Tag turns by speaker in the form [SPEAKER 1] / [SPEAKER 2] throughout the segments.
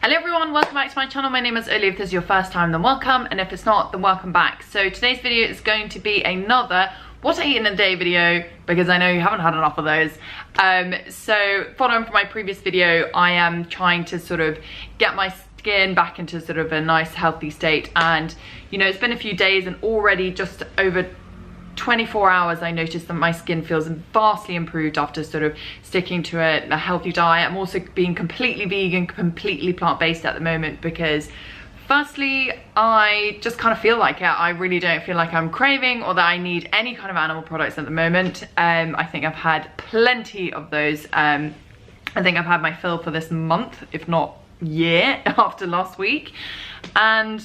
[SPEAKER 1] Hello everyone, welcome back to my channel. My name is Oli. If this is your first time, then welcome, and if it's not, then welcome back. So today's video is going to be another what I eat in a day video, because I know you haven't had enough of those. So following from my previous video, I am trying to sort of get my skin back into sort of a nice healthy state, and you know, it's been a few days and already just over 24 hours I noticed that my skin feels vastly improved after sort of sticking to a healthy diet. I'm also being completely vegan, completely plant-based at the moment, because firstly I just kind of feel like it. I really don't feel like I'm craving or that I need any kind of animal products at the moment. I think I've had plenty of those. I think I've had my fill for this month, if not year, after last week. And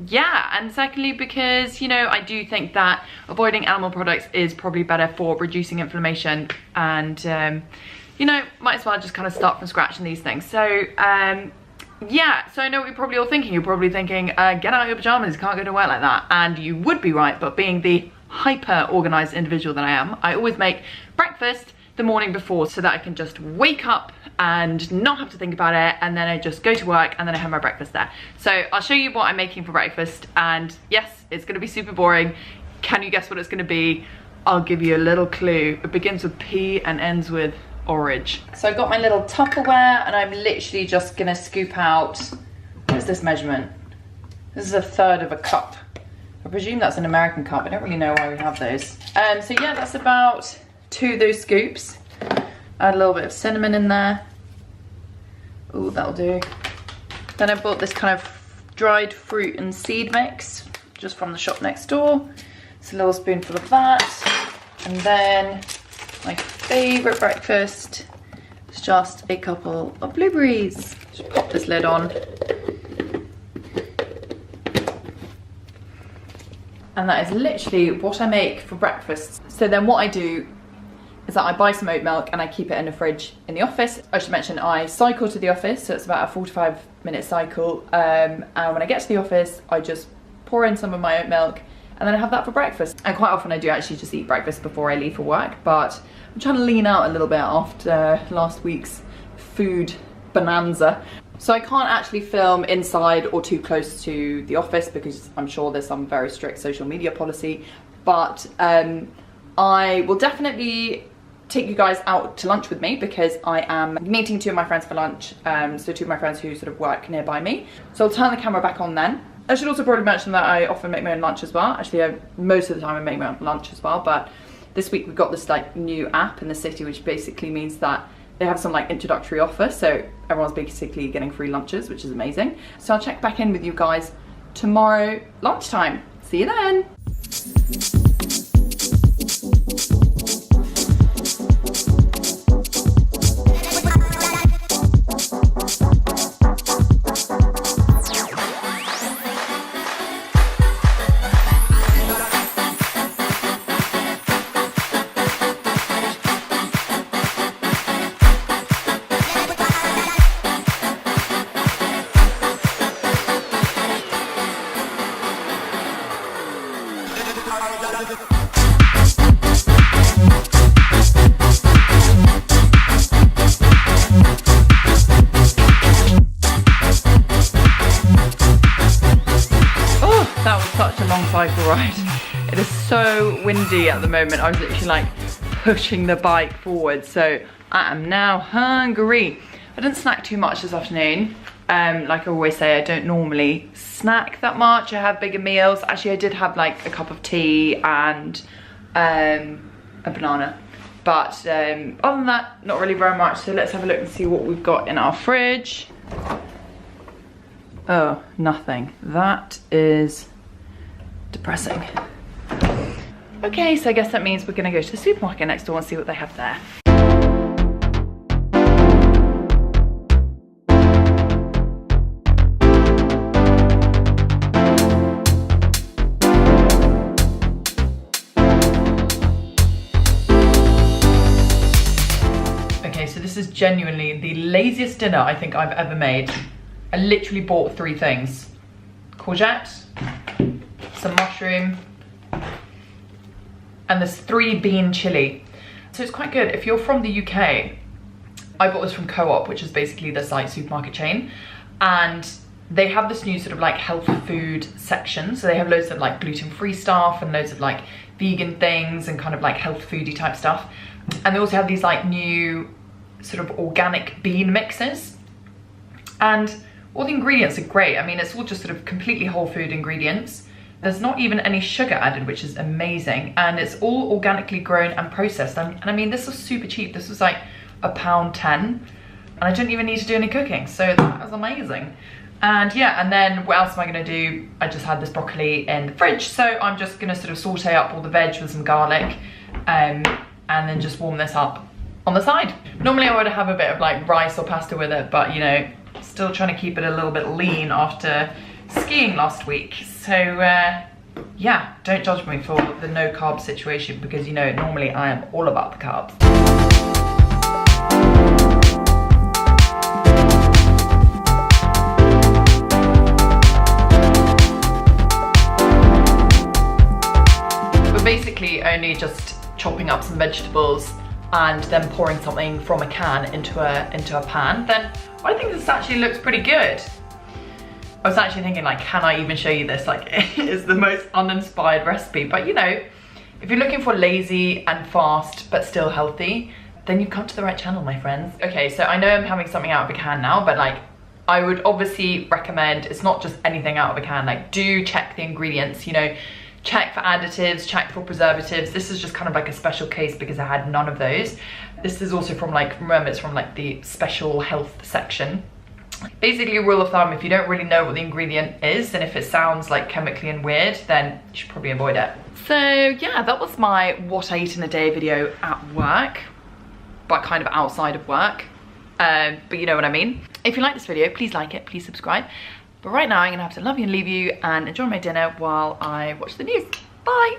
[SPEAKER 1] yeah, and secondly, because you know, I do think that avoiding animal products is probably better for reducing inflammation, and you know, might as well just kind of start from scratch in these things. So yeah, so I know what you're probably all thinking. You're probably thinking, get out of your pajamas, you can't go to work like that. And you would be right, but being the hyper organized individual that I am, I always make breakfast the morning before so that I can just wake up and not have to think about it, and then I just go to work and then I have my breakfast there. So I'll show you what I'm making for breakfast, and yes, it's gonna be super boring. Can you guess what it's gonna be? I'll give you a little clue. It begins with P and ends with orange. So I've got my little Tupperware, and I'm literally just gonna scoop out, what is this measurement? This is 1/3 of a cup. I presume that's an American cup. I don't really know why we have those. So yeah, that's about 2 of those scoops. Add a little bit of cinnamon in there. Oh, that'll do. Then I bought this kind of dried fruit and seed mix just from the shop next door. It's a little spoonful of that. And then my favorite breakfast is just a couple of blueberries. Just pop this lid on. And that is literally what I make for breakfast. So then what I do is that I buy some oat milk and I keep it in the fridge in the office. I should mention I cycle to the office, so it's about a 45-minute cycle. And when I get to the office, I just pour in some of my oat milk and then I have that for breakfast. And quite often I do actually just eat breakfast before I leave for work, but I'm trying to lean out a little bit after last week's food bonanza. So I can't actually film inside or too close to the office because I'm sure there's some very strict social media policy, but I will definitely take you guys out to lunch with me, because I am meeting 2 of my friends for lunch, so 2 of my friends who sort of work nearby me. So I'll turn the camera back on then. I should also probably mention that I often make my own lunch as well. Actually, most of the time I make my own lunch as well, but this week we've got this like new app in the city, which basically means that they have some like introductory offer, so everyone's basically getting free lunches, which is amazing. So I'll check back in with you guys tomorrow lunchtime. See you then. That was such a long cycle ride. It is so windy at the moment. I was literally like pushing the bike forward, so I am now hungry. I didn't snack too much this afternoon. Like I always say, I don't normally snack that much. I have bigger meals. Actually, I did have like a cup of tea and a banana. But other than that, not really very much. So let's have a look and see what we've got in our fridge. Oh, nothing. That is depressing. Okay, so I guess that means we're gonna go to the supermarket next door and see what they have there. Okay, so this is genuinely the laziest dinner I think I've ever made. I literally bought 3 things. Courgette, some mushroom, and this 3 bean chili. So it's quite good. If you're from the UK, I bought this from Co-op, which is basically the site supermarket chain. and they have this new sort of like health food section. So they have loads of like gluten-free stuff and loads of like vegan things and kind of like health foodie type stuff. And they also have these like new sort of organic bean mixes, and all the ingredients are great. I mean, it's all just sort of completely whole food ingredients. There's not even any sugar added, which is amazing. And it's all organically grown and processed. And I mean, this was super cheap. This was like £1.10, and I didn't even need to do any cooking. So that was amazing. And yeah, and then what else am I gonna do? I just had this broccoli in the fridge. So I'm just gonna sort of saute up all the veg with some garlic, and then just warm this up on the side. Normally I would have a bit of like rice or pasta with it, but you know, still trying to keep it a little bit lean after skiing last week. So yeah, don't judge me for the no carb situation, because you know, normally I am all about the carbs. But basically only just chopping up some vegetables and then pouring something from a can into a pan, then I think this actually looks pretty good. I was actually thinking like, can I even show you this? Like, it is the most uninspired recipe, but you know, if you're looking for lazy and fast but still healthy, then you've come to the right channel, my friends. Okay, so I know I'm having something out of a can now, but like, I would obviously recommend, it's not just anything out of a can, like do check the ingredients, you know, check for additives, check for preservatives. This is just kind of like a special case because I had none of those. This is also from like, remember, it's from like the special health section. Basically, a rule of thumb, if you don't really know what the ingredient is, and if it sounds like chemically and weird, then you should probably avoid it. So yeah, that was my what I eat in a day video at work, but kind of outside of work. But you know what I mean. If you like this video, please like it, please subscribe. But right now I'm gonna have to love you and leave you and enjoy my dinner while I watch the news. Bye.